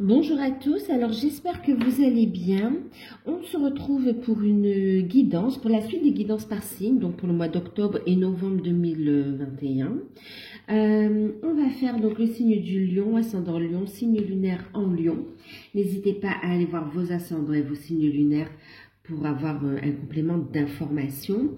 Bonjour à tous, alors j'espère que vous allez bien. On se retrouve pour une guidance, pour la suite des guidances par signe, donc pour le mois d'octobre et novembre 2021. On va faire donc le signe du lion, ascendant lion, signe lunaire en lion. N'hésitez pas à aller voir vos ascendants et vos signes lunaires pour avoir un complément d'information.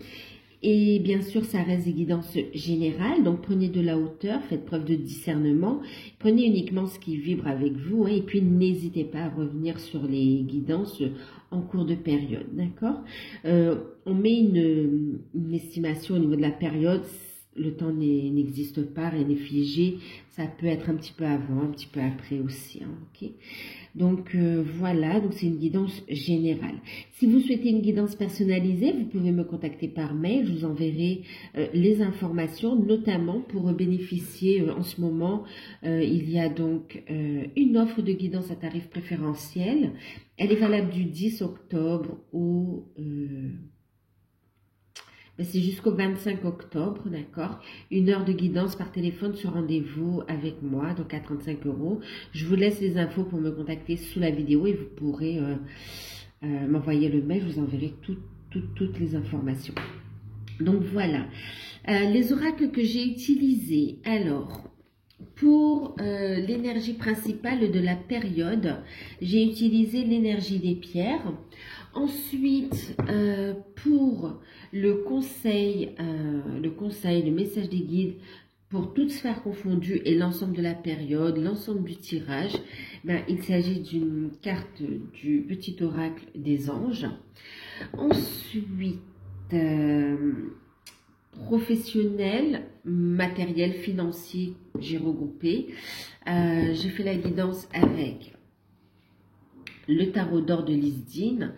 Et bien sûr, ça reste des guidances générales, donc prenez de la hauteur, faites preuve de discernement, prenez uniquement ce qui vibre avec vous, hein, et puis n'hésitez pas à revenir sur les guidances en cours de période, d'accord? On met une estimation au niveau de la période, le temps n'existe pas, rien n'est figé, ça peut être un petit peu avant, un petit peu après aussi, hein, ok? Donc voilà, donc c'est une guidance générale. Si vous souhaitez une guidance personnalisée, vous pouvez me contacter par mail, je vous enverrai les informations, notamment pour bénéficier en ce moment, il y a donc une offre de guidance à tarif préférentiel. Elle est valable du 10 octobre au... c'est jusqu'au 25 octobre, d'accord? 1 heure de guidance par téléphone sur rendez-vous avec moi, donc à 35 €. Je vous laisse les infos pour me contacter sous la vidéo et vous pourrez m'envoyer le mail, je vous enverrai toutes les informations. Donc voilà, les oracles que j'ai utilisés. Alors, pour l'énergie principale de la période, j'ai utilisé l'énergie des pierres. Ensuite, pour le conseil, le message des guides, pour toute sphère confondue et l'ensemble de la période, l'ensemble du tirage, il s'agit d'une carte du petit oracle des anges. Ensuite, professionnel, matériel, financier, j'ai regroupé. J'ai fait la guidance avec le tarot d'or de l'Isdine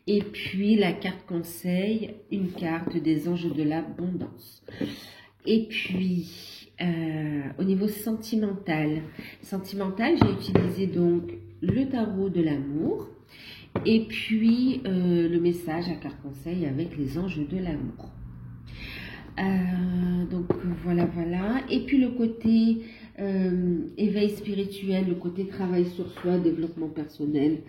et puis la carte conseil, une carte des anges de l'abondance. Et puis au niveau sentimental, j'ai utilisé donc le tarot de l'amour et puis le message à carte conseil avec les anges de l'amour. Donc voilà. Et puis le côté éveil spirituel, le côté travail sur soi, développement personnel,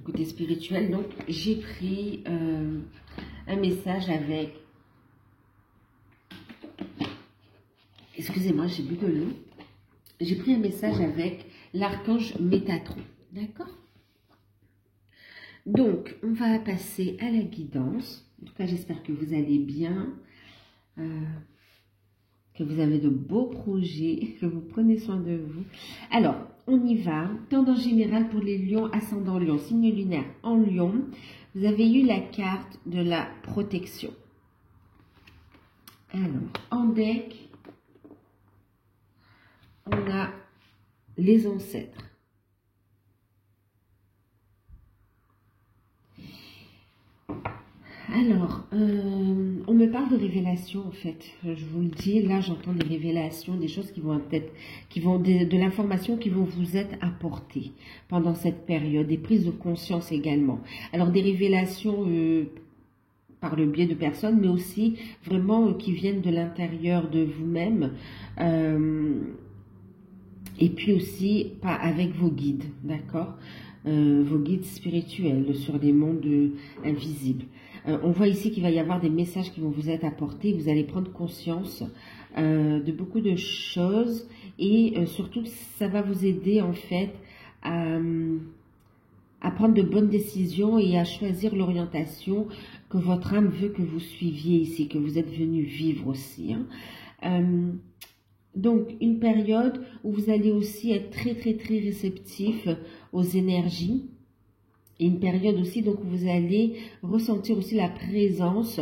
côté spirituel. Donc j'ai pris un message avec, excusez-moi, j'ai bu de l'eau. J'ai pris un message avec l'archange Métatron, d'accord? Donc on va passer à la guidance. En tout cas, j'espère que vous allez bien, que vous avez de beaux projets, que vous prenez soin de vous. Alors, on y va. Tendance générale pour les lions, ascendant lion, signe lunaire en lion. Vous avez eu la carte de la protection. Alors, en deck, on a les ancêtres. Alors, on me parle de révélations en fait, je vous le dis, là j'entends des révélations, des choses qui vont être, de l'information qui vont vous être apportées pendant cette période, des prises de conscience également. Alors des révélations par le biais de personnes, mais aussi vraiment qui viennent de l'intérieur de vous-même, et puis aussi avec vos guides, d'accord? Vos guides spirituels sur des mondes invisibles. On voit ici qu'il va y avoir des messages qui vont vous être apportés. Vous allez prendre conscience de beaucoup de choses et surtout ça va vous aider en fait à prendre de bonnes décisions et à choisir l'orientation que votre âme veut que vous suiviez ici, que vous êtes venu vivre aussi, hein. Donc, une période où vous allez aussi être très réceptif aux énergies. Et une période aussi donc, où vous allez ressentir aussi la présence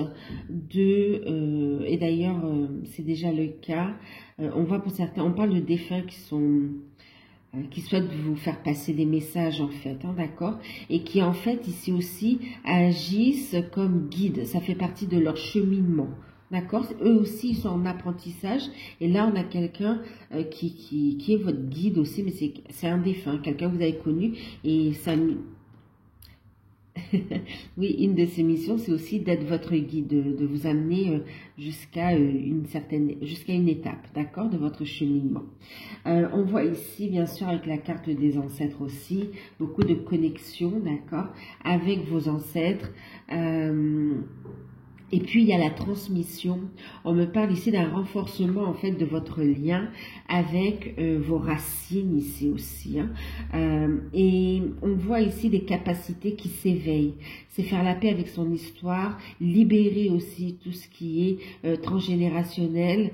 de... et d'ailleurs, c'est déjà le cas. On voit pour certains, on parle de défunts qui souhaitent vous faire passer des messages en fait, hein, d'accord? Et qui en fait ici aussi agissent comme guides. Ça fait partie de leur cheminement. D'accord? Eux aussi, ils sont en apprentissage. Et là, on a quelqu'un qui est votre guide aussi, mais c'est un défunt, quelqu'un que vous avez connu. Et ça... Oui, une de ces missions, c'est aussi d'être votre guide, de vous amener jusqu'à jusqu'à une étape, d'accord, de votre cheminement. On voit ici, bien sûr, avec la carte des ancêtres aussi, beaucoup de connexions, d'accord, avec vos ancêtres. Et puis, il y a la transmission. On me parle ici d'un renforcement, en fait, de votre lien avec vos racines ici aussi. Hein. Et on voit ici des capacités qui s'éveillent. C'est faire la paix avec son histoire, libérer aussi tout ce qui est transgénérationnel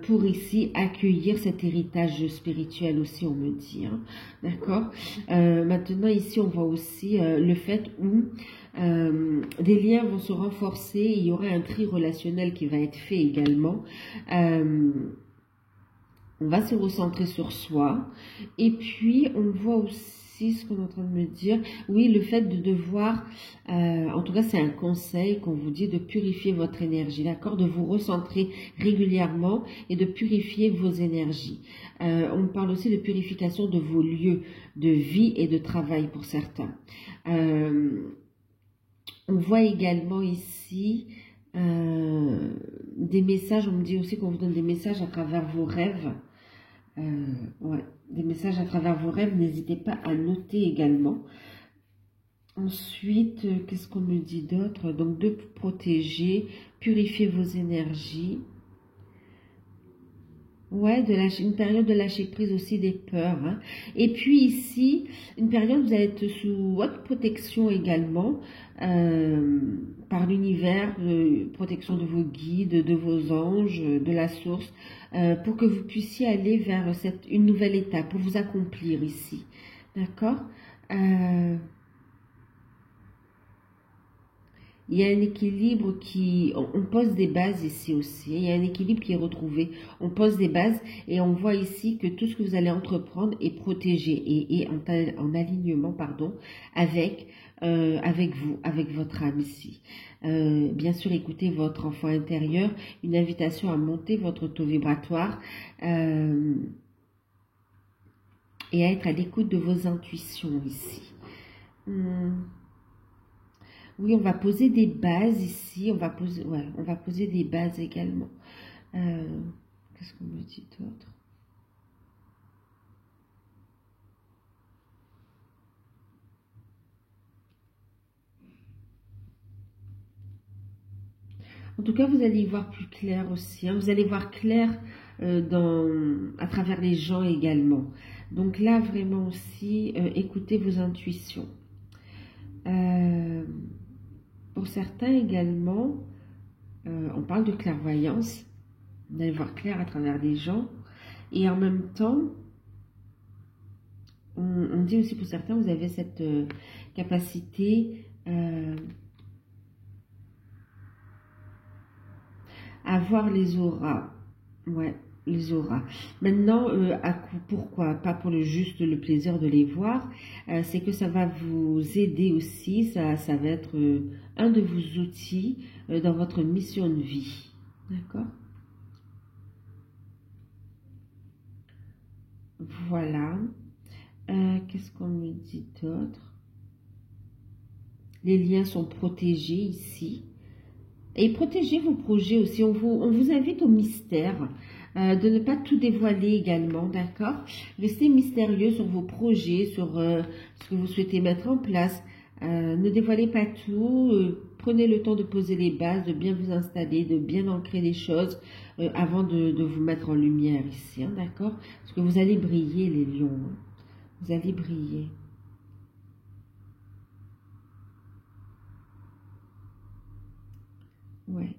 pour ici accueillir cet héritage spirituel aussi, on me dit. Hein. D'accord. Maintenant, ici, on voit aussi le fait où des liens vont se renforcer, il y aura un tri relationnel qui va être fait également. On va se recentrer sur soi. Et puis, on voit aussi ce qu'on est en train de me dire. Oui, le fait de devoir, en tout cas, c'est un conseil qu'on vous dit de purifier votre énergie, d'accord? De vous recentrer régulièrement et de purifier vos énergies. On parle aussi de purification de vos lieux de vie et de travail pour certains. On voit également ici des messages, on me dit aussi qu'on vous donne des messages à travers vos rêves. Ouais, des messages à travers vos rêves, n'hésitez pas à noter également. Ensuite, qu'est-ce qu'on me dit d'autre? Donc, de protéger, purifier vos énergies. Ouais, une période de lâcher prise aussi des peurs. Hein. Et puis ici, une période où vous allez être sous votre protection également, par l'univers, protection de vos guides, de vos anges, de la source, pour que vous puissiez aller vers une nouvelle étape, pour vous accomplir ici. D'accord? Il y a un équilibre on pose des bases ici aussi. Il y a un équilibre qui est retrouvé. On pose des bases et on voit ici que tout ce que vous allez entreprendre est protégé et en alignement, pardon, avec vous, avec votre âme ici. Bien sûr, écoutez votre enfant intérieur, une invitation à monter votre taux vibratoire et à être à l'écoute de vos intuitions ici. Oui, on va poser des bases ici. On va poser des bases également. Qu'est-ce qu'on me dit d'autre? En tout cas, vous allez y voir plus clair aussi. Hein. Vous allez voir clair à travers les gens également. Donc là, vraiment aussi, écoutez vos intuitions. Pour certains également, on parle de clairvoyance. Vous allez voir clair à travers les gens. Et en même temps, on dit aussi pour certains, vous avez cette capacité à voir les auras. Ouais, les auras. Maintenant, pourquoi? Pas pour juste le plaisir de les voir. C'est que ça va vous aider aussi. Ça va être un de vos outils dans votre mission de vie. D'accord? Voilà. Qu'est-ce qu'on me dit d'autre? Les liens sont protégés ici. Et protégez vos projets aussi. On vous invite au mystère, de ne pas tout dévoiler également, d'accord? Restez mystérieux sur vos projets, sur ce que vous souhaitez mettre en place. Ne dévoilez pas tout. Prenez le temps de poser les bases, de bien vous installer, de bien ancrer les choses avant de vous mettre en lumière ici, hein, d'accord? Parce que vous allez briller, les lions. Hein. Vous allez briller. Ouais.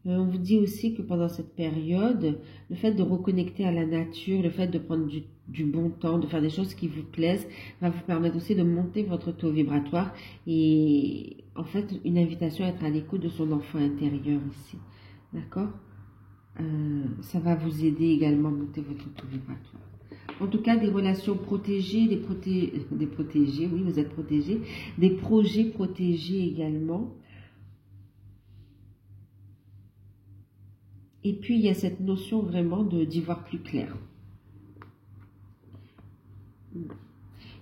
On vous dit aussi que pendant cette période, le fait de reconnecter à la nature, le fait de prendre du bon temps, de faire des choses qui vous plaisent, va vous permettre aussi de monter votre taux vibratoire et en fait une invitation à être à l'écoute de son enfant intérieur ici. D'accord? Ça va vous aider également à monter votre taux vibratoire. En tout cas, des relations protégées, des protégés, oui, vous êtes protégés, des projets protégés également. Et puis, il y a cette notion vraiment d'y voir plus clair.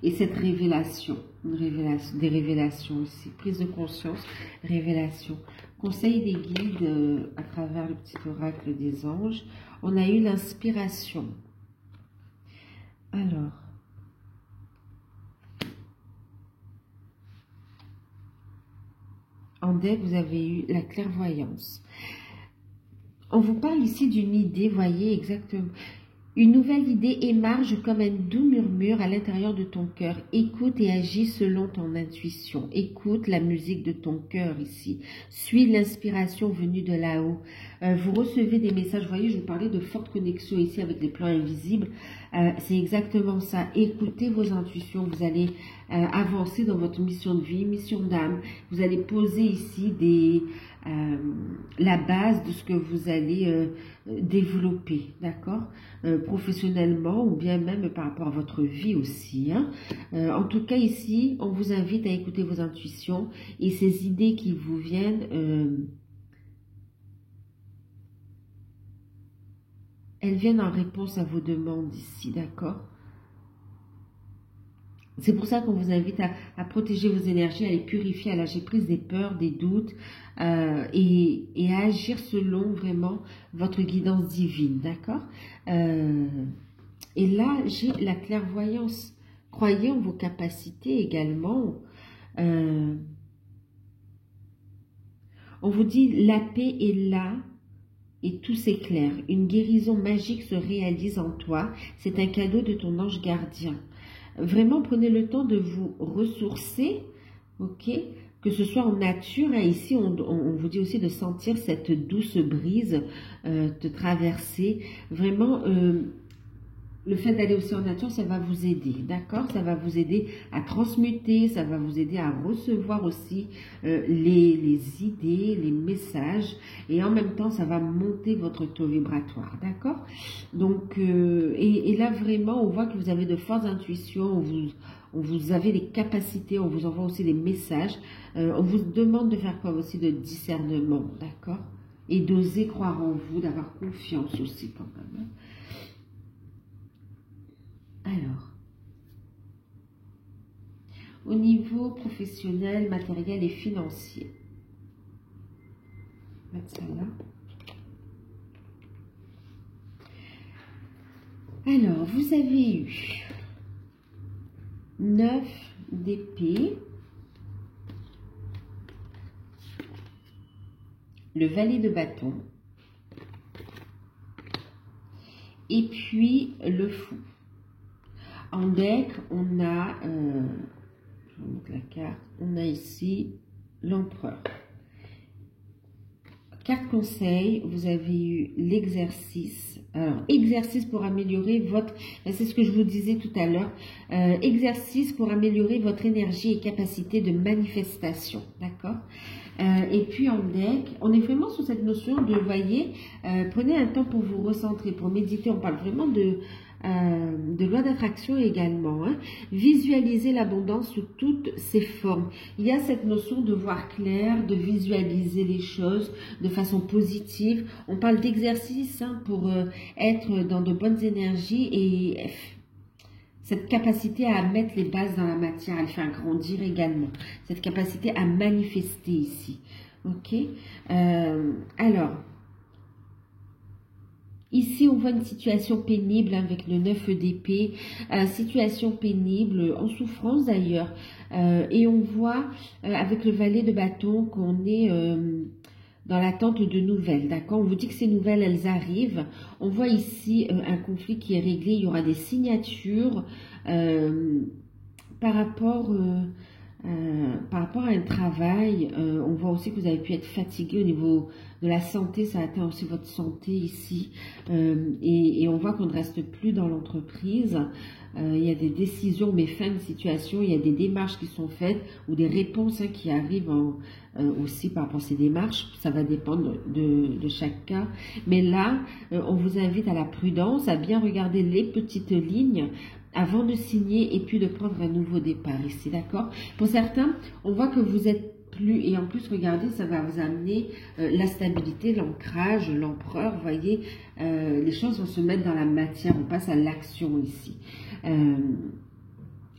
et cette révélation, des révélations ici, prise de conscience, révélation. Conseil des guides à travers le petit oracle des anges. On a eu l'inspiration. Alors, en deck, vous avez eu la clairvoyance. On vous parle ici d'une idée, voyez exactement. Une nouvelle idée émerge comme un doux murmure à l'intérieur de ton cœur. Écoute et agis selon ton intuition. Écoute la musique de ton cœur ici. Suis l'inspiration venue de là-haut. Vous recevez des messages. Vous voyez, je vous parlais de forte connexion ici avec les plans invisibles. C'est exactement ça. Écoutez vos intuitions. Vous allez avancer dans votre mission de vie, mission d'âme. Vous allez poser ici la base de ce que vous allez développer, d'accord, professionnellement ou bien même par rapport à votre vie aussi, hein. En tout cas ici, on vous invite à écouter vos intuitions et ces idées qui vous viennent, elles viennent en réponse à vos demandes ici, d'accord. C'est pour ça qu'on vous invite à protéger vos énergies, à les purifier, à lâcher prise des peurs, des doutes et à agir selon vraiment votre guidance divine, d'accord. Et là, j'ai la clairvoyance. Croyez en vos capacités également. On vous dit, la paix est là et tout s'éclaire. Une guérison magique se réalise en toi. C'est un cadeau de ton ange gardien. Vraiment, prenez le temps de vous ressourcer, ok, que ce soit en nature. Hein, ici, on vous dit aussi de sentir cette douce brise de traverser. Vraiment, le fait d'aller aussi en nature, ça va vous aider, d'accord? Ça va vous aider à transmuter, ça va vous aider à recevoir aussi les idées, les messages, et en même temps, ça va monter votre taux vibratoire, d'accord? Donc, et là, vraiment, on voit que vous avez de fortes intuitions, vous avez les capacités, on vous envoie aussi des messages, on vous demande de faire quoi aussi de discernement, d'accord? Et d'oser croire en vous, d'avoir confiance aussi quand même. Alors, au niveau professionnel, matériel et financier, on va mettre ça là. Alors, vous avez eu 9 d'épée, le valet de bâton, et puis le fou. En deck, on a, je vous montre la carte, on a ici l'empereur. Carte conseil, vous avez eu l'exercice. Alors, exercice pour améliorer votre, c'est ce que je vous disais tout à l'heure, exercice pour améliorer votre énergie et capacité de manifestation, d'accord? Et puis en deck, on est vraiment sur cette notion de, voyez, prenez un temps pour vous recentrer, pour méditer. On parle vraiment de loi d'attraction également, hein. Visualiser l'abondance sous toutes ses formes. Il y a cette notion de voir clair, de visualiser les choses de façon positive. On parle d'exercice, hein, pour être dans de bonnes énergies et cette capacité à mettre les bases dans la matière, à le faire grandir également. Cette capacité à manifester ici. Ok. Alors, ici, on voit une situation pénible avec le 9 d'épée, situation pénible, en souffrance d'ailleurs. Et on voit avec le valet de bâton qu'on est dans l'attente de nouvelles, d'accord? On vous dit que ces nouvelles, elles arrivent. On voit ici un conflit qui est réglé. Il y aura des signatures par rapport à un travail. On voit aussi que vous avez pu être fatigué au niveau de la santé. Ça atteint aussi votre santé ici. Et on voit qu'on ne reste plus dans l'entreprise. Il y a des décisions, mais fin de situation. Il y a des démarches qui sont faites ou des réponses, hein, qui arrivent aussi par rapport à ces démarches. Ça va dépendre de chaque cas. Mais là, on vous invite à la prudence, à bien regarder les petites lignes avant de signer et puis de prendre un nouveau départ ici, d'accord? Pour certains, on voit que vous êtes plus, et en plus, regardez, ça va vous amener la stabilité, l'ancrage, l'empereur, vous voyez, les choses vont se mettre dans la matière, on passe à l'action ici.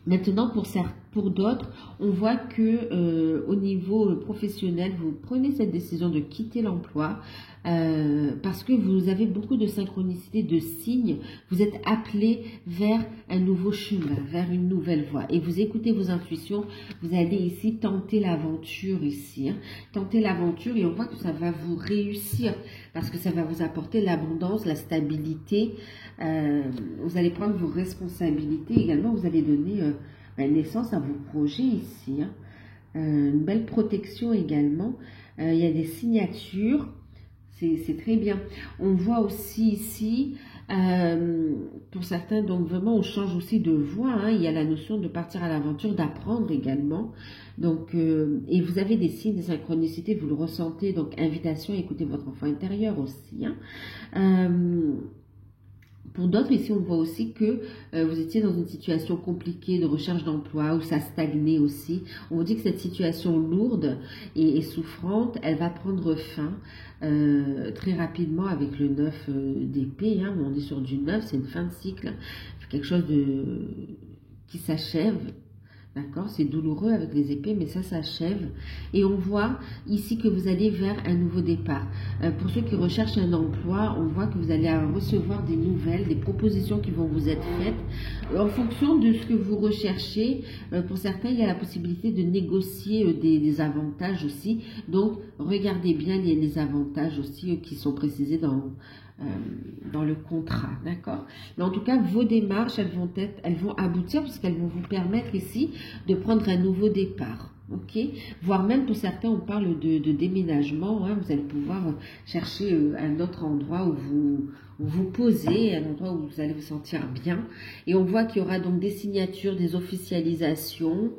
Maintenant, pour d'autres, on voit que au niveau professionnel, vous prenez cette décision de quitter l'emploi parce que vous avez beaucoup de synchronicité, de signes. Vous êtes appelé vers un nouveau chemin, vers une nouvelle voie. Et vous écoutez vos intuitions. Vous allez ici tenter l'aventure ici. Hein. Tenter l'aventure et on voit que ça va vous réussir parce que ça va vous apporter l'abondance, la stabilité. Vous allez prendre vos responsabilités également. Vous allez donner naissance à vos projets ici. Hein. Une belle protection également. Il y a des signatures. C'est très bien. On voit aussi ici, pour certains, donc vraiment, on change aussi de voie. Hein. Il y a la notion de partir à l'aventure, d'apprendre également. Donc, et vous avez des signes de synchronicité, vous le ressentez. Donc, invitation à écouter votre enfant intérieur aussi. Hein. Pour d'autres, ici, on voit aussi que vous étiez dans une situation compliquée de recherche d'emploi, où ça stagnait aussi. On vous dit que cette situation lourde et souffrante, elle va prendre fin très rapidement avec le 9 d'épée. Hein. On est sur du 9, c'est une fin de cycle, quelque chose qui s'achève. D'accord, c'est douloureux avec les épées, mais ça s'achève. Et on voit ici que vous allez vers un nouveau départ. Pour ceux qui recherchent un emploi, on voit que vous allez recevoir des nouvelles, des propositions qui vont vous être faites. En fonction de ce que vous recherchez, pour certains, il y a la possibilité de négocier des avantages aussi. Donc, regardez bien les avantages aussi qui sont précisés dans le contrat, d'accord? Mais en tout cas, vos démarches, elles vont aboutir parce qu'elles vont vous permettre ici de prendre un nouveau départ, ok? Voire même pour certains, on parle de déménagement, hein, vous allez pouvoir chercher un autre endroit où vous posez, un endroit où vous allez vous sentir bien. Et on voit qu'il y aura donc des signatures, des officialisations,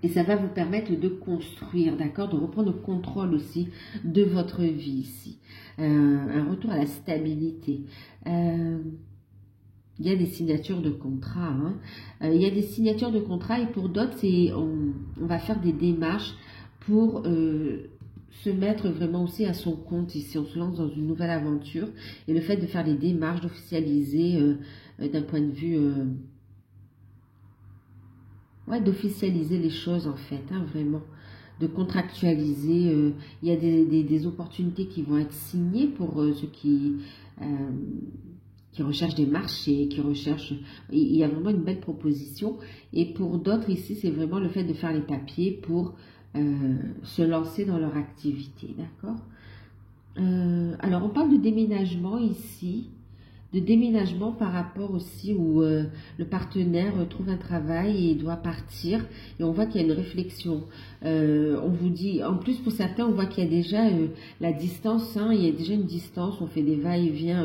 et ça va vous permettre de construire, d'accord, de reprendre le contrôle aussi de votre vie ici. Un retour à la stabilité. Il y a des signatures de contrat. Hein. Il y a des signatures de contrat et pour d'autres, on va faire des démarches pour se mettre vraiment aussi à son compte ici. On se lance dans une nouvelle aventure et le fait de faire des démarches, d'officialiser d'un point de vue... d'officialiser les choses en fait, hein, vraiment, de contractualiser. Il y a des opportunités qui vont être signées pour ceux qui recherchent des marchés, qui recherchent... Il y a vraiment une belle proposition. Et pour d'autres ici, c'est vraiment le fait de faire les papiers pour se lancer dans leur activité, d'accord? Alors, on parle de déménagement ici. De déménagement par rapport aussi où le partenaire trouve un travail et doit partir et on voit qu'il y a une réflexion. On vous dit, en plus pour certains, on voit qu'il y a déjà la distance, hein, il y a déjà une distance, on fait des va-et-vient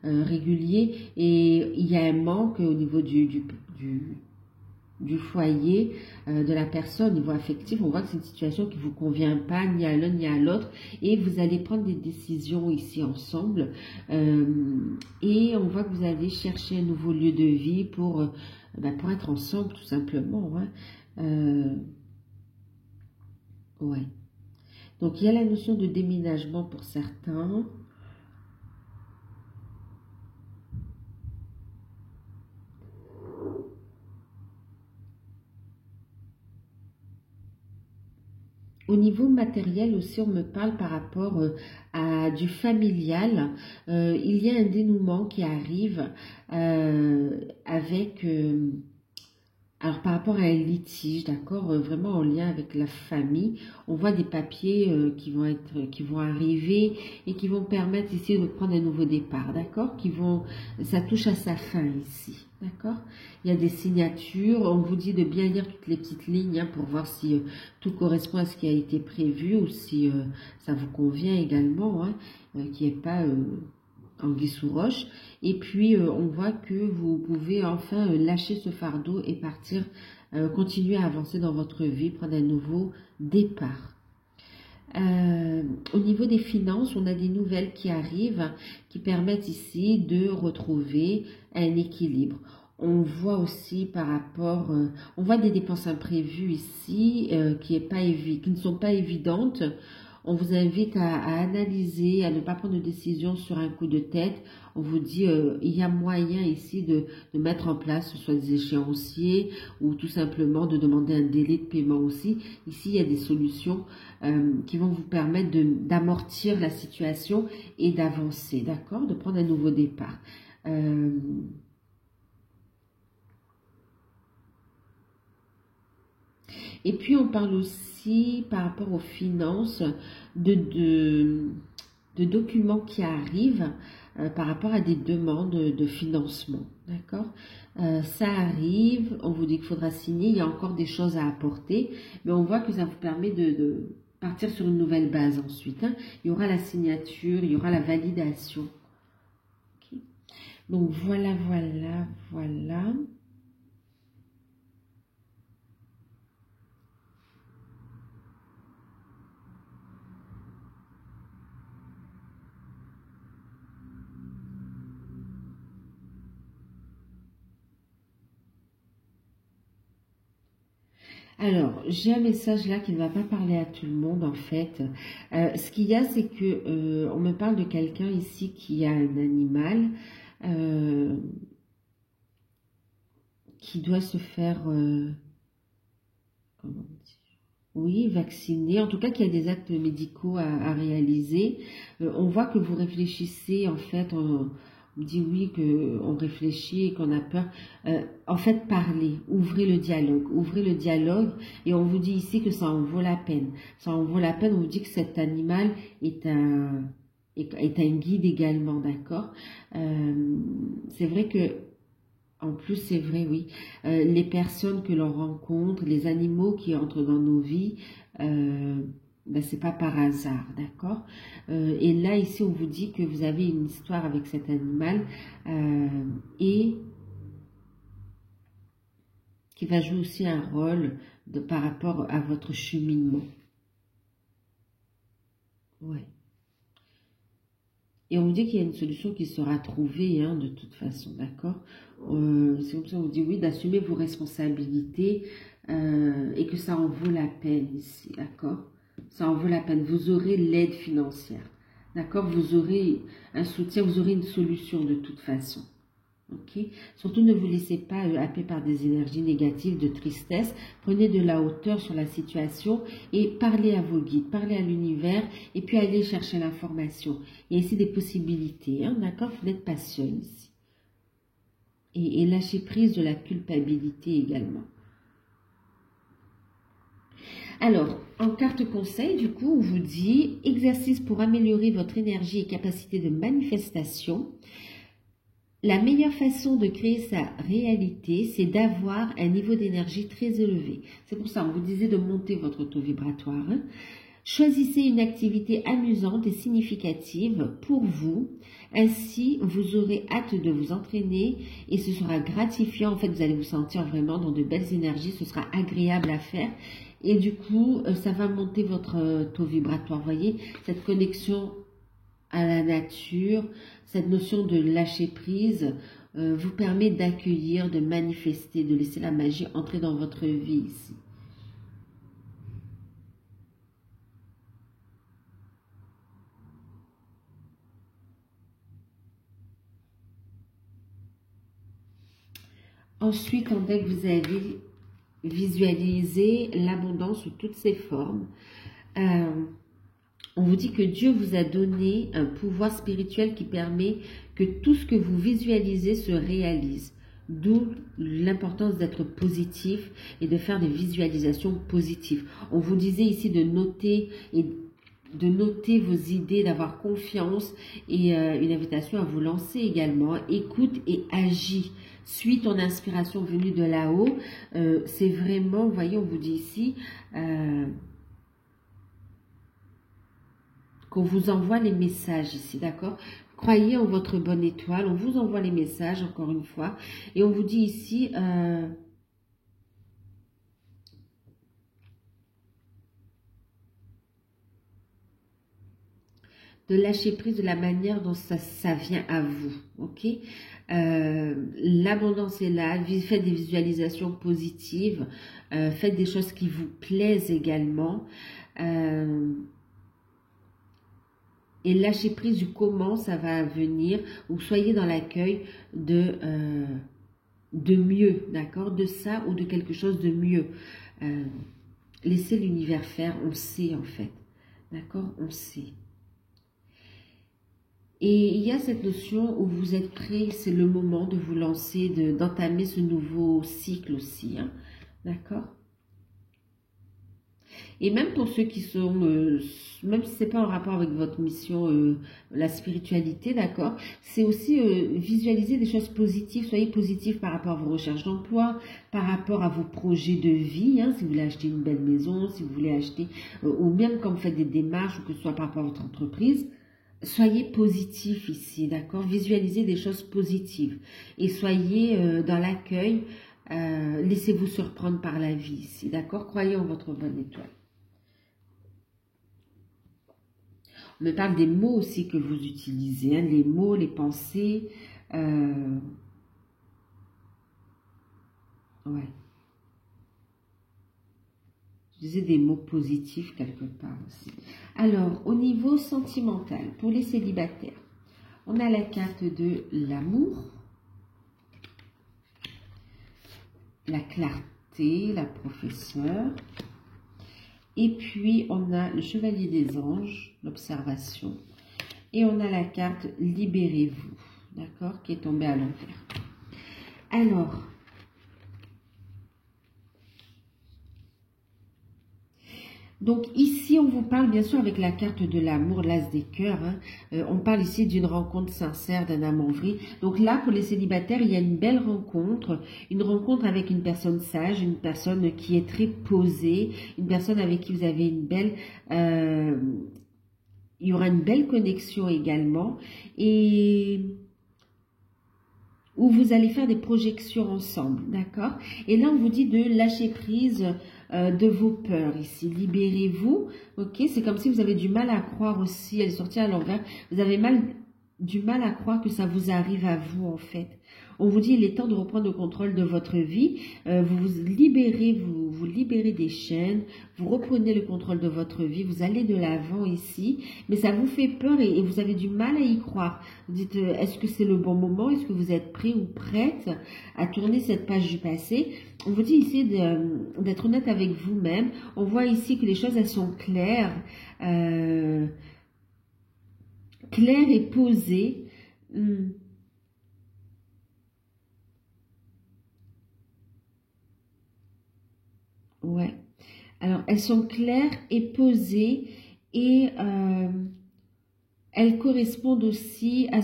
réguliers et il y a un manque au niveau du foyer, de la personne au niveau affectif. On voit que c'est une situation qui ne vous convient pas ni à l'un ni à l'autre et vous allez prendre des décisions ici ensemble et on voit que vous allez chercher un nouveau lieu de vie pour être ensemble tout simplement. Hein. Ouais. Donc il y a la notion de déménagement pour certains. Au niveau matériel aussi, on me parle par rapport à du familial. Il y a un dénouement qui arrive avec... alors, par rapport à un litige, d'accord, vraiment en lien avec la famille, on voit des papiers qui vont arriver et qui vont permettre ici de prendre un nouveau départ, d'accord, ça touche à sa fin ici, d'accord. Il y a des signatures, on vous dit de bien lire toutes les petites lignes hein, pour voir si tout correspond à ce qui a été prévu ou si ça vous convient également, hein, qu'il n'y ait pas... anguille sous roche, et puis on voit que vous pouvez enfin lâcher ce fardeau et partir, continuer à avancer dans votre vie, prendre un nouveau départ. Au niveau des finances, on a des nouvelles qui arrivent, qui permettent ici de retrouver un équilibre. On voit aussi par rapport, on voit des dépenses imprévues ici qui ne sont pas évidentes. On vous invite à analyser, à ne pas prendre de décision sur un coup de tête. On vous dit, il y a moyen ici de mettre en place soit des échéanciers ou tout simplement de demander un délai de paiement aussi. Ici, il y a des solutions qui vont vous permettre d'amortir la situation et d'avancer, d'accord? De prendre un nouveau départ. Et puis, on parle aussi, par rapport aux finances, de documents qui arrivent par rapport à des demandes de financement. D'accord? Ça arrive, on vous dit qu'il faudra signer, il y a encore des choses à apporter, mais on voit que ça vous permet de partir sur une nouvelle base ensuite. Hein. Il y aura la signature, il y aura la validation. Okay. Donc, voilà. Alors, j'ai un message là qui ne va pas parler à tout le monde en fait. Ce qu'il y a, c'est que on me parle de quelqu'un ici qui a un animal qui doit se faire, comment dire, oui, vacciner. En tout cas, qu'il y a des actes médicaux à réaliser. On voit que vous réfléchissez en fait. On dit oui, qu'on réfléchit et qu'on a peur. En fait, parlez, ouvrez le dialogue et on vous dit ici que ça en vaut la peine. Ça en vaut la peine, on vous dit que cet animal est un guide également, d'accord? C'est vrai que, en plus, c'est vrai, oui, les personnes que l'on rencontre, les animaux qui entrent dans nos vies, ben, c'est pas par hasard, d'accord? Et là, ici, on vous dit que vous avez une histoire avec cet animal et qui va jouer aussi un rôle par rapport à votre cheminement. Ouais. Et on vous dit qu'il y a une solution qui sera trouvée, hein, de toute façon, d'accord? C'est comme ça, on vous dit oui, d'assumer vos responsabilités et que ça en vaut la peine ici, d'accord? Ça en vaut la peine. Vous aurez l'aide financière, d'accord? Vous aurez un soutien, vous aurez une solution de toute façon. Ok. Surtout ne vous laissez pas happer par des énergies négatives, de tristesse. Prenez de la hauteur sur la situation et parlez à vos guides, parlez à l'univers et puis allez chercher l'information. Il y a ici des possibilités, hein, d'accord? Vous n'êtes pas seul ici. Et lâchez prise de la culpabilité également. Alors, en carte conseil, du coup, on vous dit exercice pour améliorer votre énergie et capacité de manifestation. La meilleure façon de créer sa réalité, c'est d'avoir un niveau d'énergie très élevé. C'est pour ça qu'on vous disait de monter votre taux vibratoire. Hein. Choisissez une activité amusante et significative pour vous. Ainsi, vous aurez hâte de vous entraîner et ce sera gratifiant. En fait, vous allez vous sentir vraiment dans de belles énergies. Ce sera agréable à faire. Et du coup, ça va monter votre taux vibratoire. Vous voyez, cette connexion à la nature, cette notion de lâcher prise vous permet d'accueillir, de manifester, de laisser la magie entrer dans votre vie ici. Ensuite, on dit que vous allez visualiser l'abondance sous toutes ses formes. On vous dit que Dieu vous a donné un pouvoir spirituel qui permet que tout ce que vous visualisez se réalise. D'où l'importance d'être positif et de faire des visualisations positives. On vous disait ici de noter vos idées, d'avoir confiance et une invitation à vous lancer également. Écoute et agis. Suis ton inspiration venue de là-haut. C'est vraiment, vous voyez, on vous dit ici... qu'on vous envoie les messages ici, d'accord? Croyez en votre bonne étoile, on vous envoie les messages, encore une fois, et on vous dit ici, de lâcher prise de la manière dont ça vient à vous, ok? L'abondance est là, faites des visualisations positives, faites des choses qui vous plaisent également, et lâcher prise du comment ça va venir, ou soyez dans l'accueil de mieux, d'accord, de ça ou de quelque chose de mieux. Laissez l'univers faire, on sait en fait, d'accord, on sait. Et il y a cette notion où vous êtes prêt, c'est le moment de vous lancer, d'entamer ce nouveau cycle aussi, hein, d'accord. Et même pour ceux qui sont, même si ce n'est pas en rapport avec votre mission, la spiritualité, d'accord, c'est aussi visualiser des choses positives. Soyez positifs par rapport à vos recherches d'emploi, par rapport à vos projets de vie, hein, si vous voulez acheter une belle maison, si vous voulez acheter, ou même quand vous faites des démarches, ou que ce soit par rapport à votre entreprise. Soyez positifs ici, d'accord, visualisez des choses positives et soyez dans l'accueil, laissez-vous surprendre par la vie ici, d'accord, croyez en votre bonne étoile. On me parle des mots aussi que vous utilisez, hein, les mots, les pensées. Ouais. Utilisez des mots positifs quelque part aussi. Alors, au niveau sentimental, pour les célibataires, on a la carte de l'amour, la clarté, la professeure. Et puis, on a le chevalier des anges, l'observation. Et on a la carte libérez-vous, d'accord, qui est tombée à l'envers. Alors, donc ici, on vous parle bien sûr avec la carte de l'amour, l'as des cœurs. Hein, on parle ici d'une rencontre sincère, d'un amant vrai. Donc là, pour les célibataires, il y a une belle rencontre. Une rencontre avec une personne sage, une personne qui est très posée, une personne avec qui vous avez une belle... il y aura une belle connexion également. Et... où vous allez faire des projections ensemble, d'accord? Et là, on vous dit de lâcher prise de vos peurs ici. Libérez-vous, ok? C'est comme si vous avez du mal à croire aussi, elle est sortie à l'envers, vous avez du mal à croire que ça vous arrive à vous, en fait. On vous dit, il est temps de reprendre le contrôle de votre vie. Vous vous libérez, vous libérez des chaînes, vous reprenez le contrôle de votre vie, vous allez de l'avant ici, mais ça vous fait peur et vous avez du mal à y croire. Vous dites, est-ce que c'est le bon moment? Est-ce que vous êtes prêt ou prête à tourner cette page du passé? On vous dit ici d'être honnête avec vous-même. On voit ici que les choses, elles sont claires, claires et posées. Ouais. Alors, elles sont claires et posées et elles correspondent aussi à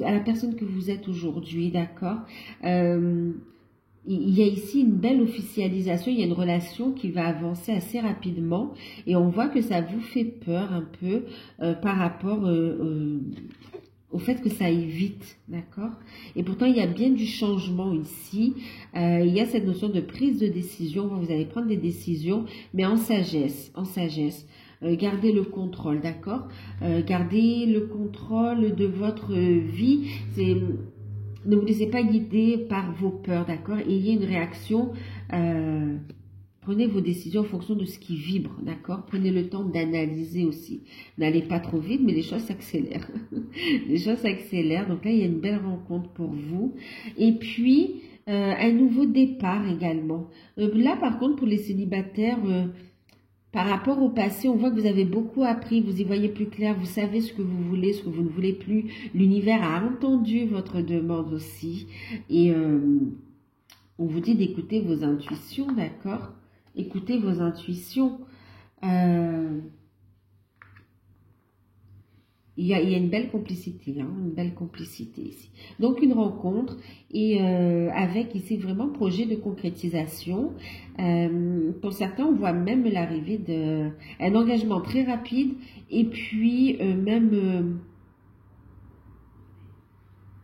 à la personne que vous êtes aujourd'hui, d'accord? Il y a ici une belle officialisation, il y a une relation qui va avancer assez rapidement et on voit que ça vous fait peur un peu par rapport au fait que ça aille vite, d'accord? Et pourtant, il y a bien du changement ici. Il y a cette notion de prise de décision. Vous allez prendre des décisions, mais en sagesse, en sagesse. Gardez le contrôle, d'accord? Gardez le contrôle de votre vie. Ne vous laissez pas guider par vos peurs, d'accord? Ayez une réaction. Prenez vos décisions en fonction de ce qui vibre, d'accord? Prenez le temps d'analyser aussi. N'allez pas trop vite, mais les choses s'accélèrent. Les choses s'accélèrent. Donc là, il y a une belle rencontre pour vous. Et puis, un nouveau départ également. Là, par contre, pour les célibataires, par rapport au passé, on voit que vous avez beaucoup appris, vous y voyez plus clair, vous savez ce que vous voulez, ce que vous ne voulez plus. L'univers a entendu votre demande aussi. Et on vous dit d'écouter vos intuitions, d'accord? Écoutez vos intuitions. Il y a une belle complicité, hein, une belle complicité ici. Donc une rencontre et avec ici vraiment projet de concrétisation. Pour certains, on voit même l'arrivée d'un engagement très rapide et puis même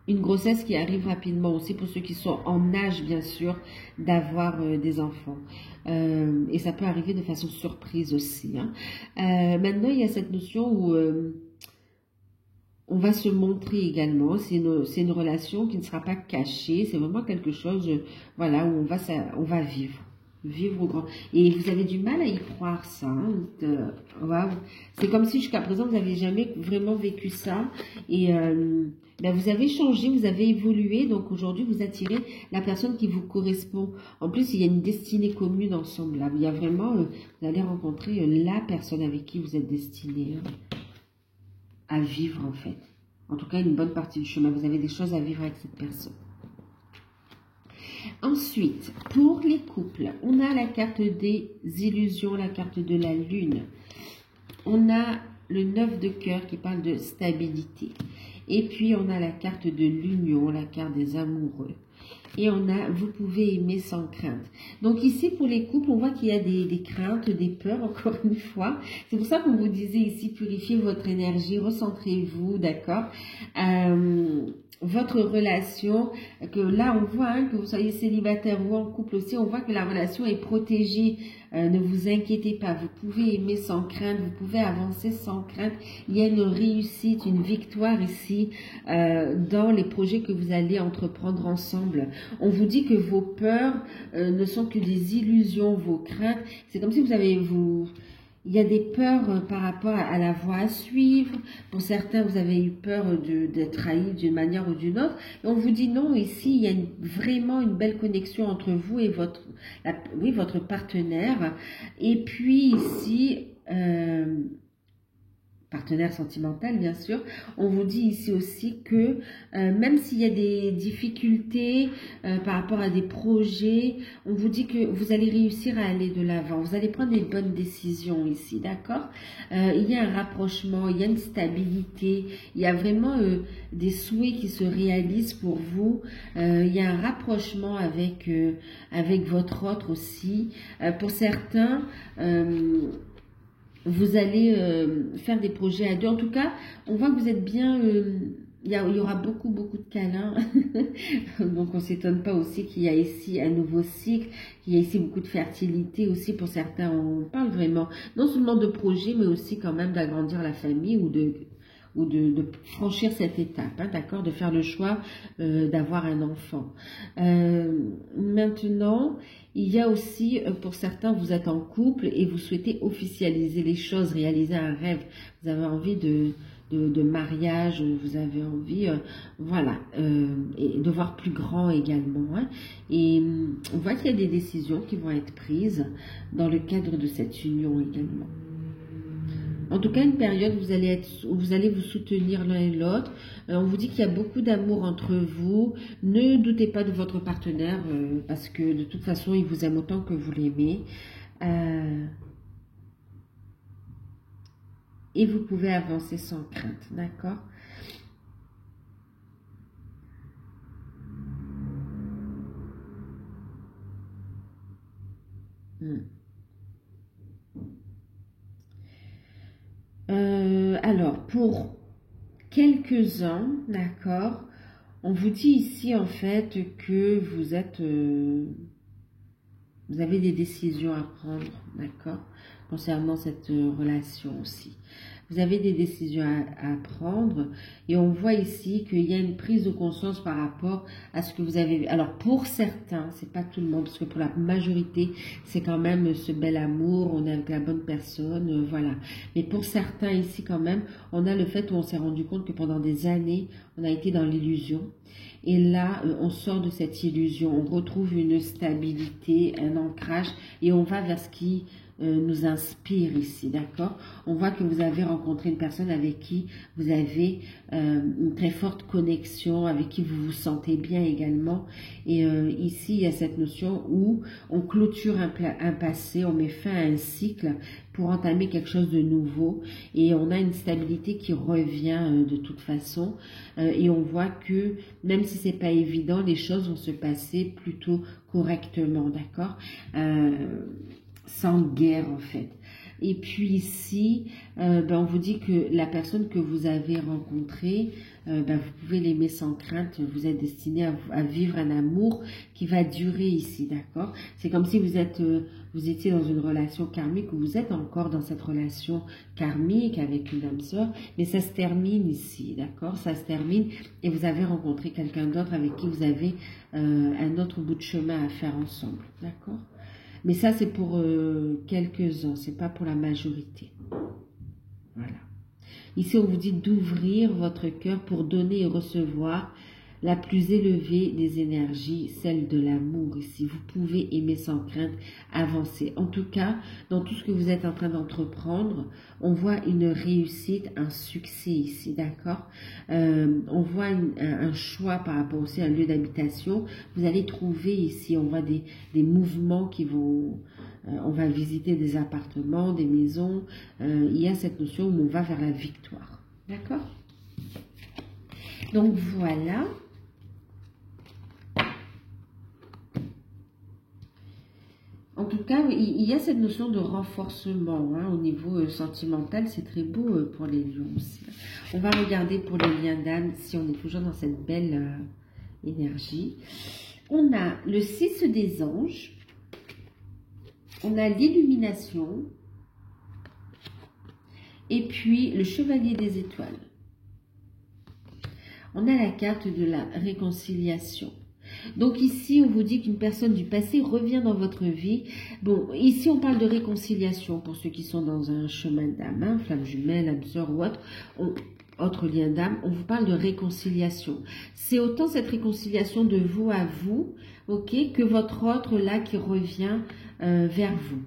une grossesse qui arrive rapidement aussi pour ceux qui sont en âge, bien sûr, d'avoir des enfants. Et ça peut arriver de façon surprise aussi. Hein. Maintenant, il y a cette notion où on va se montrer également. C'est une relation qui ne sera pas cachée. C'est vraiment quelque chose, voilà, où on va vivre. Vivre au grand. Et vous avez du mal à y croire, ça. Hein, waouh. C'est comme si jusqu'à présent, vous n'avez jamais vraiment vécu ça. Et ben, vous avez changé, vous avez évolué. Donc aujourd'hui, vous attirez la personne qui vous correspond. En plus, il y a une destinée commune ensemble. Là. Il y a vraiment, vous allez rencontrer la personne avec qui vous êtes destiné à vivre, en fait. En tout cas, une bonne partie du chemin. Vous avez des choses à vivre avec cette personne. Ensuite, pour les couples, on a la carte des illusions, la carte de la lune. On a le 9 de cœur qui parle de stabilité. Et puis, on a la carte de l'union, la carte des amoureux. Et on a, vous pouvez aimer sans crainte. Donc ici, pour les couples, on voit qu'il y a des craintes, des peurs, encore une fois. C'est pour ça qu'on vous disait ici, purifiez votre énergie, recentrez-vous, d'accord votre relation, que là on voit hein, que vous soyez célibataire ou en couple aussi, on voit que la relation est protégée, ne vous inquiétez pas, vous pouvez aimer sans crainte, vous pouvez avancer sans crainte, il y a une réussite, une victoire ici dans les projets que vous allez entreprendre ensemble. On vous dit que vos peurs ne sont que des illusions, vos craintes, c'est comme si vous avez il y a des peurs par rapport à la voie à suivre. Pour certains, vous avez eu peur d'être trahi d'une manière ou d'une autre. Et on vous dit non, ici, il y a vraiment une belle connexion entre vous et votre partenaire. Et puis ici, partenaire sentimental bien sûr, on vous dit ici aussi que même s'il y a des difficultés par rapport à des projets, on vous dit que vous allez réussir à aller de l'avant, vous allez prendre les bonnes décisions ici, d'accord il y a un rapprochement, il y a une stabilité, il y a vraiment des souhaits qui se réalisent pour vous, il y a un rapprochement avec votre autre aussi, pour certains vous allez faire des projets à deux. En tout cas, on voit que vous êtes bien... il y aura beaucoup de câlins. Donc, on ne s'étonne pas aussi qu'il y a ici un nouveau cycle. Il y a ici beaucoup de fertilité aussi. Pour certains, on parle vraiment non seulement de projets, mais aussi quand même d'agrandir la famille ou de franchir cette étape, hein, d'accord, de faire le choix d'avoir un enfant. Maintenant, il y a aussi, pour certains, vous êtes en couple et vous souhaitez officialiser les choses, réaliser un rêve. Vous avez envie de mariage, vous avez envie, voilà, et de voir plus grand également. Hein. Et on voit qu'il y a des décisions qui vont être prises dans le cadre de cette union également. En tout cas, une période où vous allez vous soutenir l'un et l'autre. On vous dit qu'il y a beaucoup d'amour entre vous. Ne doutez pas de votre partenaire parce que de toute façon, il vous aime autant que vous l'aimez. Et vous pouvez avancer sans crainte, d'accord ? Alors, pour quelques-uns, d'accord, on vous dit ici en fait que vous avez des décisions à prendre, d'accord, concernant cette relation aussi. Vous avez des décisions à prendre et on voit ici qu'il y a une prise de conscience par rapport à ce que vous avez. Alors pour certains, c'est pas tout le monde, parce que pour la majorité, c'est quand même ce bel amour, on est avec la bonne personne, voilà. Mais pour certains ici quand même, on a le fait où on s'est rendu compte que pendant des années, on a été dans l'illusion. Et là, on sort de cette illusion, on retrouve une stabilité, un ancrage et on va vers ce qui nous inspire ici, d'accord? On voit que vous avez rencontré une personne avec qui vous avez une très forte connexion, avec qui vous vous sentez bien également. Et ici, il y a cette notion où on clôture un passé, on met fin à un cycle pour entamer quelque chose de nouveau. Et on a une stabilité qui revient de toute façon. Et on voit que même si c'est pas évident, les choses vont se passer plutôt correctement, d'accord? Sans guerre en fait. Et puis ici, on vous dit que la personne que vous avez rencontrée, vous pouvez l'aimer sans crainte, vous êtes destiné à vivre un amour qui va durer ici, d'accord? C'est comme si vous étiez dans une relation karmique ou vous êtes encore dans cette relation karmique avec une âme sœur, mais ça se termine ici, d'accord? Ça se termine et vous avez rencontré quelqu'un d'autre avec qui vous avez un autre bout de chemin à faire ensemble, d'accord? Mais ça, c'est pour quelques-uns, c'est pas pour la majorité. Voilà. Ici, on vous dit d'ouvrir votre cœur pour donner et recevoir la plus élevée des énergies, celle de l'amour. Ici, vous pouvez aimer sans crainte, avancer. En tout cas, dans tout ce que vous êtes en train d'entreprendre, on voit une réussite, un succès ici, d'accord? On voit un choix par rapport aussi à un lieu d'habitation. Vous allez trouver ici, on voit des mouvements qui vont... on va visiter des appartements, des maisons. Il y a cette notion où on va vers la victoire, d'accord? Donc voilà. En tout cas, il y a cette notion de renforcement hein, au niveau sentimental. C'est très beau pour les lions aussi. On va regarder pour les liens d'âme si on est toujours dans cette belle énergie. On a le 6 des anges. On a l'illumination. Et puis le chevalier des étoiles. On a la carte de la réconciliation. Donc ici, on vous dit qu'une personne du passé revient dans votre vie. Bon, ici, on parle de réconciliation pour ceux qui sont dans un chemin d'âme, hein, flamme jumelle, âme sœur ou autre lien d'âme. On vous parle de réconciliation. C'est autant cette réconciliation de vous à vous, ok, que votre autre là qui revient vers vous.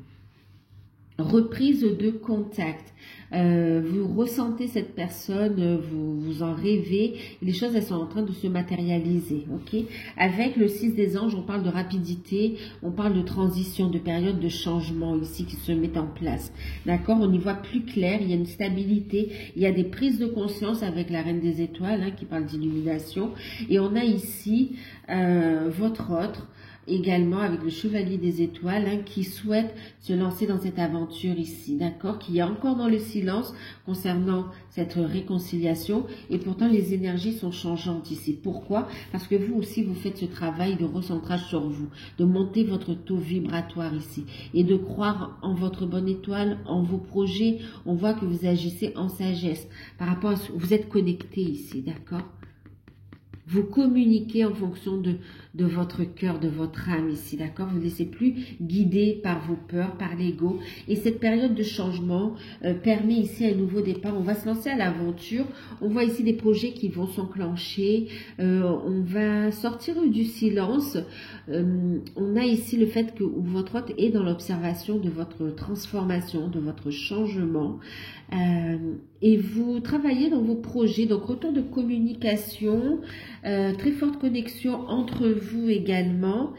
Reprise de contact. Vous ressentez cette personne, vous en rêvez. Les choses, elles sont en train de se matérialiser. Ok. Avec le 6 des anges, on parle de rapidité, on parle de transition, de période de changement ici qui se met en place. D'accord. On y voit plus clair, il y a une stabilité, il y a des prises de conscience avec la reine des étoiles hein, qui parle d'illumination. Et on a ici votre autre, également avec le chevalier des étoiles hein, qui souhaite se lancer dans cette aventure ici, d'accord, qui est encore dans le silence concernant cette réconciliation et pourtant les énergies sont changeantes ici. Pourquoi? Parce que vous aussi vous faites ce travail de recentrage sur vous, de monter votre taux vibratoire ici et de croire en votre bonne étoile, en vos projets. On voit que vous agissez en sagesse par rapport à ce que vous êtes connecté ici, d'accord. Vous communiquez en fonction de votre cœur, de votre âme ici, d'accord? Vous ne laissez plus guider par vos peurs, par l'ego. Et cette période de changement permet ici un nouveau départ. On va se lancer à l'aventure. On voit ici des projets qui vont s'enclencher. On va sortir du silence. On a ici le fait que votre hôte est dans l'observation de votre transformation, de votre changement. Et vous travaillez dans vos projets, donc retour de communication, très forte connexion entre vous également.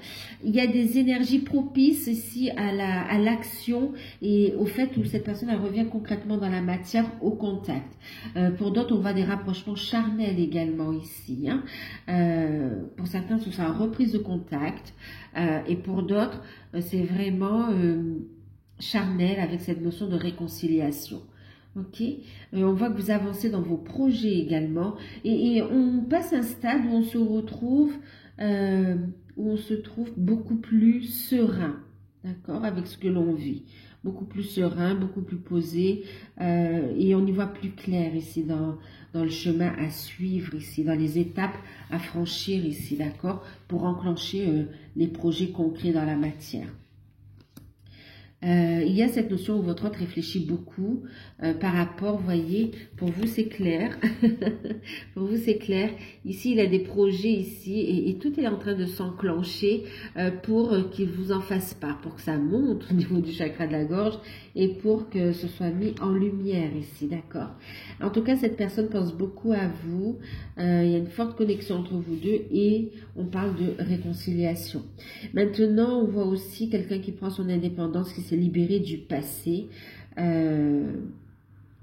Il y a des énergies propices ici à l'action et au fait où cette personne elle revient concrètement dans la matière au contact. Pour d'autres, on voit des rapprochements charnels également ici. Hein. Pour certains, ce sera une reprise de contact et pour d'autres, c'est vraiment charnel avec cette notion de réconciliation. Ok, on voit que vous avancez dans vos projets également et on passe un stade où on se retrouve beaucoup plus serein, d'accord, avec ce que l'on vit, beaucoup plus serein, beaucoup plus posé et on y voit plus clair ici dans le chemin à suivre ici, dans les étapes à franchir ici, d'accord, pour enclencher les projets concrets dans la matière. Il y a cette notion où votre autre réfléchit beaucoup par rapport, vous voyez, pour vous c'est clair, pour vous c'est clair, ici il a des projets ici et tout est en train de s'enclencher pour qu'il vous en fasse part, pour que ça monte au niveau du chakra de la gorge et pour que ce soit mis en lumière ici, d'accord. En tout cas, cette personne pense beaucoup à vous, il y a une forte connexion entre vous deux et on parle de réconciliation. Maintenant, on voit aussi quelqu'un qui prend son indépendance, qui s'est libéré du passé.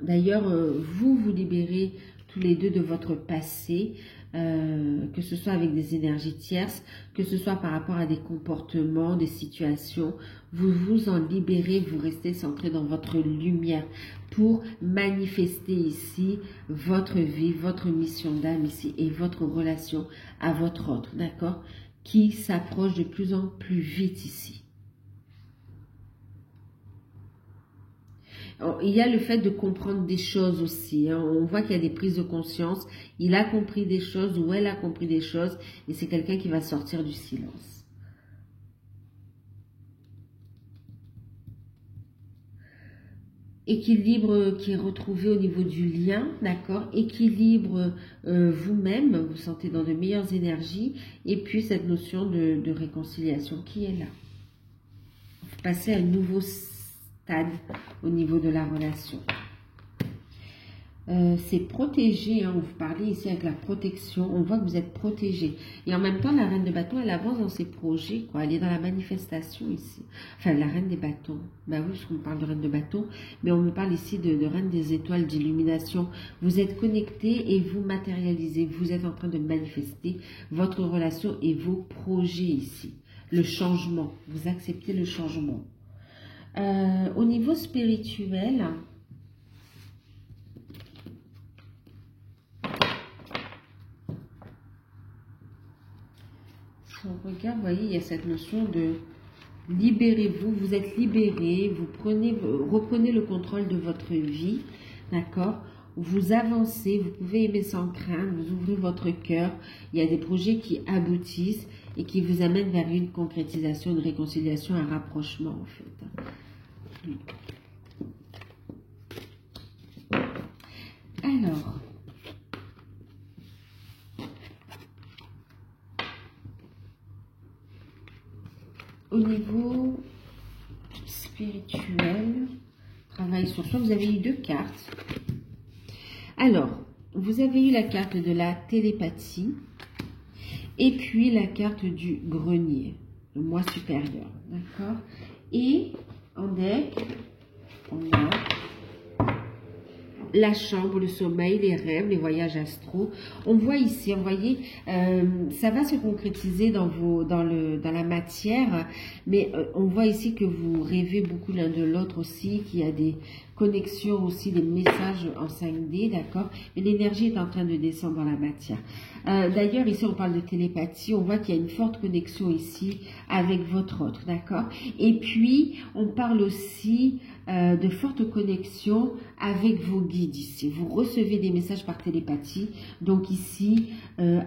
D'ailleurs, vous libérez tous les deux de votre passé, que ce soit avec des énergies tierces, que ce soit par rapport à des comportements, des situations. Vous vous en libérez, vous restez centré dans votre lumière pour manifester ici votre vie, votre mission d'âme ici et votre relation à votre autre, d'accord, qui s'approche de plus en plus vite ici. Il y a le fait de comprendre des choses aussi. Hein. On voit qu'il y a des prises de conscience. Il a compris des choses ou elle a compris des choses. Et c'est quelqu'un qui va sortir du silence. équilibre qui est retrouvé au niveau du lien, d'accord, équilibre vous-même, vous sentez dans de meilleures énergies, et puis cette notion de réconciliation qui est là. Vous passez à un nouveau stade au niveau de la relation. C'est protégé, hein, vous parlez ici avec la protection, on voit que vous êtes protégé. Et en même temps, la reine de bâtons, elle avance dans ses projets, quoi. Elle est dans la manifestation ici. Enfin, la reine des bâtons. Ben oui, parce qu'on me parle de reine de bâtons, mais on me parle ici de reine des étoiles, d'illumination. Vous êtes connecté et vous matérialisez. Vous êtes en train de manifester votre relation et vos projets ici. Le changement. Vous acceptez le changement. Au niveau spirituel... on regarde, vous voyez, il y a cette notion de libérez-vous, vous êtes libéré, vous reprenez le contrôle de votre vie, d'accord? Vous avancez, vous pouvez aimer sans crainte, vous ouvrez votre cœur, il y a des projets qui aboutissent et qui vous amènent vers une concrétisation, une réconciliation, un rapprochement en fait. Alors... au niveau spirituel, travail sur soi, vous avez eu 2 cartes. Alors, vous avez eu la carte de la télépathie et puis la carte du grenier, le moi supérieur, d'accord? Et en deck, on a la chambre, le sommeil, les rêves, les voyages astraux. On voit ici, vous voyez, ça va se concrétiser dans la matière, mais on voit ici que vous rêvez beaucoup l'un de l'autre aussi, qu'il y a des connexions aussi, des messages en 5D, d'accord? Et l'énergie est en train de descendre dans la matière. D'ailleurs, ici, on parle de télépathie, on voit qu'il y a une forte connexion ici avec votre autre, d'accord? Et puis, on parle aussi de fortes connexions avec vos guides ici. Vous recevez des messages par télépathie, donc ici,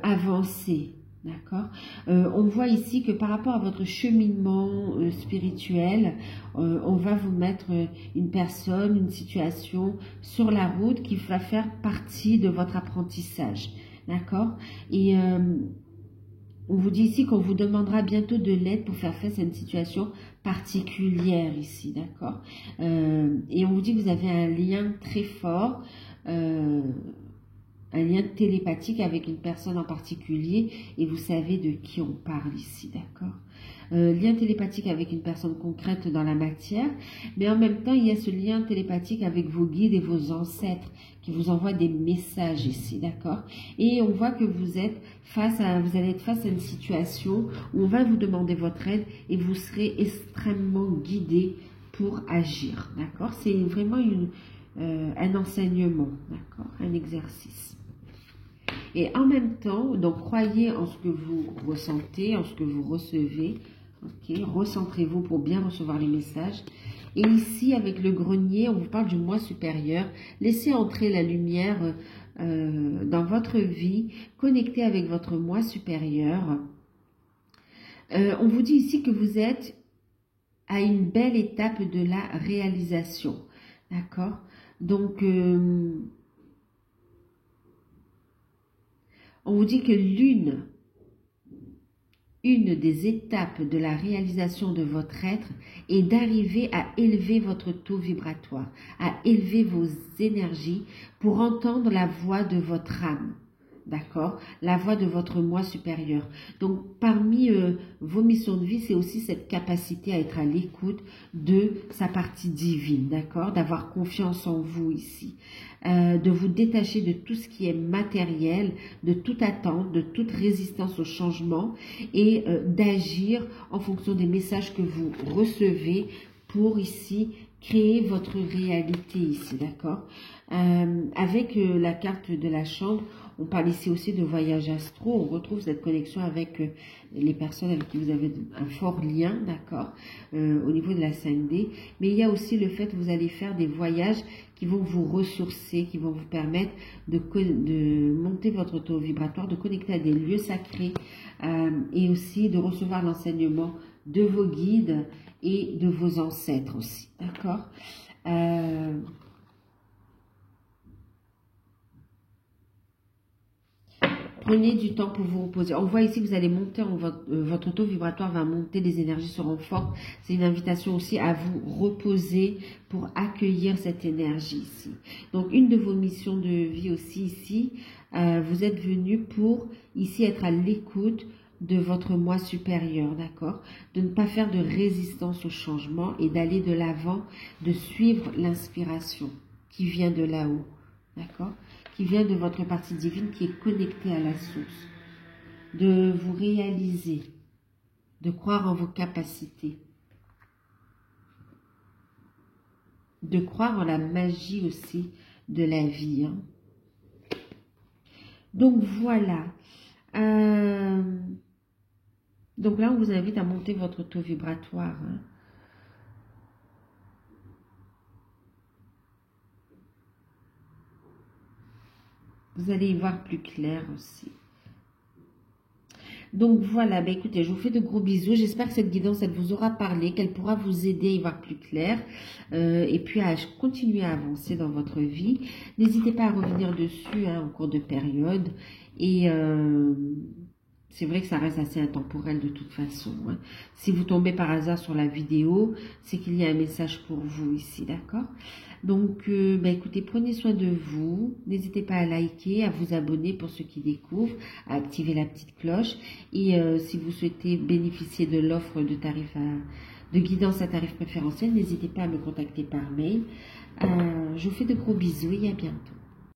avancez. D'accord. On voit ici que par rapport à votre cheminement spirituel, on va vous mettre une personne, une situation sur la route qui va faire partie de votre apprentissage. D'accord. Et on vous dit ici qu'on vous demandera bientôt de l'aide pour faire face à une situation particulière ici. D'accord. Et on vous dit que vous avez un lien très fort, un lien télépathique avec une personne en particulier et vous savez de qui on parle ici, d'accord? Lien télépathique avec une personne concrète dans la matière, mais en même temps, il y a ce lien télépathique avec vos guides et vos ancêtres qui vous envoient des messages ici, d'accord? Et on voit que vous allez être face à une situation où on va vous demander votre aide et vous serez extrêmement guidé pour agir, d'accord? C'est vraiment un enseignement, d'accord? Un exercice. Et en même temps, donc croyez en ce que vous ressentez, en ce que vous recevez. Ok, recentrez-vous pour bien recevoir les messages. Et ici, avec le grenier, on vous parle du moi supérieur. Laissez entrer la lumière dans votre vie. Connectez avec votre moi supérieur. On vous dit ici que vous êtes à une belle étape de la réalisation. D'accord? Donc, on vous dit que une des étapes de la réalisation de votre être est d'arriver à élever votre taux vibratoire, à élever vos énergies pour entendre la voix de votre âme. D'accord? La voix de votre moi supérieur. Donc, parmi vos missions de vie, c'est aussi cette capacité à être à l'écoute de sa partie divine. D'accord? D'avoir confiance en vous ici. De vous détacher de tout ce qui est matériel, de toute attente, de toute résistance au changement et d'agir en fonction des messages que vous recevez pour ici créer votre réalité ici. D'accord? Avec la carte de la chambre, on parle ici aussi de voyage astro, on retrouve cette connexion avec les personnes avec qui vous avez un fort lien, d'accord, au niveau de la 5D. Mais il y a aussi le fait que vous allez faire des voyages qui vont vous ressourcer, qui vont vous permettre de monter votre taux vibratoire, de connecter à des lieux sacrés et aussi de recevoir l'enseignement de vos guides et de vos ancêtres aussi, d'accord. Prenez du temps pour vous reposer. On voit ici que vous allez monter, votre taux vibratoire va monter, les énergies seront fortes. C'est une invitation aussi à vous reposer pour accueillir cette énergie ici. Donc, une de vos missions de vie aussi ici, vous êtes venu pour ici être à l'écoute de votre moi supérieur, d'accord? De ne pas faire de résistance au changement et d'aller de l'avant, de suivre l'inspiration qui vient de là-haut, d'accord? Qui vient de votre partie divine qui est connectée à la source, de vous réaliser, de croire en vos capacités, de croire en la magie aussi de la vie. Hein. Donc voilà. Donc là, on vous invite à monter votre taux vibratoire. Hein. Vous allez y voir plus clair aussi. Donc voilà, ben écoutez, je vous fais de gros bisous. J'espère que cette guidance, elle vous aura parlé, qu'elle pourra vous aider à y voir plus clair et puis à continuer à avancer dans votre vie. N'hésitez pas à revenir dessus hein, en cours de période. Et c'est vrai que ça reste assez intemporel de toute façon. Hein. Si vous tombez par hasard sur la vidéo, c'est qu'il y a un message pour vous ici, d'accord? Donc, bah écoutez, prenez soin de vous. N'hésitez pas à liker, à vous abonner pour ceux qui découvrent, à activer la petite cloche. Et si vous souhaitez bénéficier de l'offre de guidance à tarif préférentiel, n'hésitez pas à me contacter par mail. Je vous fais de gros bisous et à bientôt.